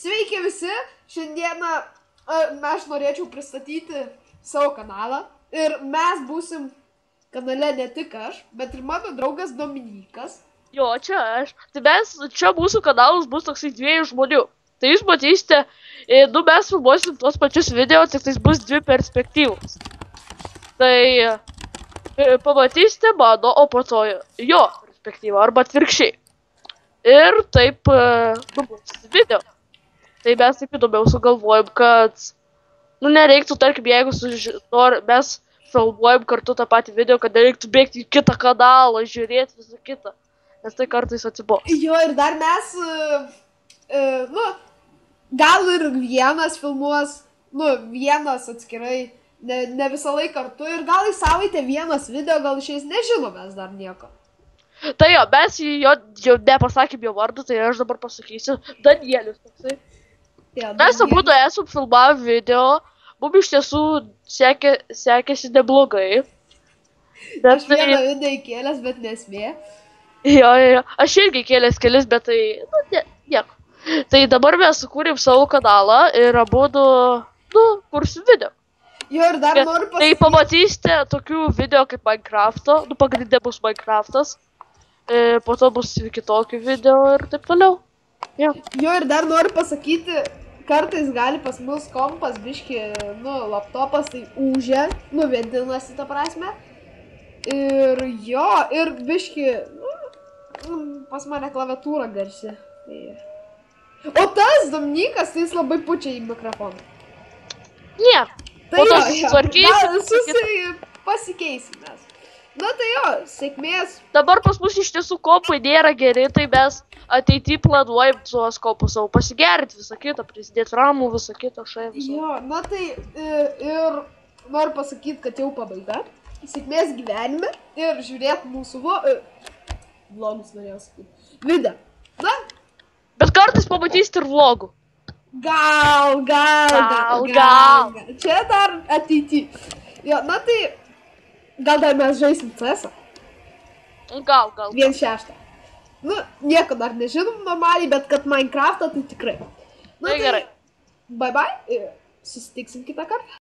Sveiki visi, šiandieną aš norėčiau pristatyti savo kanalą ir mes būsim kanale ne tik aš, bet ir mano draugas Dominikas. Jo, čia aš. Tai čia mūsų kanalas bus toksai 2 žmonių. Tai jūs matysite, mes filmuosim tos pačius video, tik tai bus 2 perspektyvos. Tai pamatysite mano, o po to jo perspektyvą, arba atvirkščiai. Ir taip bus video. Tai mes taip įdomiau sugalvojom, kad, nereiktų, tarkim, jeigu mes filmuojam kartu tą patį video, kad nereiktų bėgti į kitą kanalą, žiūrėti visą kitą, nes tai kartais atsibos. Jo, ir dar mes, gal ir vienas filmuos, vienas atskirai, ne visą laiką kartu, ir gal į savaitę vienas video, gal išeis, nežinom mes dar nieko. Tai jo, mes jau nepasakėm jo vardą, tai aš dabar pasakysiu, Danielius toksai. Mes abudu esam filmavę video, mums iš tiesų sekėsi neblogai. Aš vieną video įkėlęs, bet nesmė. Jo, aš irgi įkėlęs kelis, bet tai, nieko. Tai dabar mes sukūrėm savo kanalą ir abudu, kursim video. Jo, ir dar noriu pasakyti. Tai pamatysite tokių video kaip Minecraft'o, pagrindė bus Minecraft'as, po to bus kitokių video ir taip toliau. Jo, ir dar noriu pasakyti, kartais gali pas mus kompas, biški, laptopas tai ūžia, vėdinasi ta prasme. Ir jo, ir biški, pas mane klaviatūra garsi. O tas Dominikas, tai jis labai pučia į mikrofoną. Ne, tai po to susitvarkysim. Pasikeisim mes. Tai jo, sėkmės. Dabar pas mus iš tiesų kompai nėra geri, tai mes ateity planuojam tuos kompus savo pasigerinti, visą kitą, prisidėti ramų, visą kitą, visą. Jo, tai ir noriu pasakyti, kad jau pabaiga. Sėkmės gyvenime ir žiūrėt mūsų vlogus, norėjau sakyti. Video. Bet kartais pamatysite ir vlogų. Gal. Čia dar ateity. Jo, tai gal dar mes žaisim CS-ą? Gal. 1.6. Nieko dar nežinom normaliai, bet kad Minecraft'ą tai tikrai. Tai gerai. Bye bye ir susitiksim kitą kartą.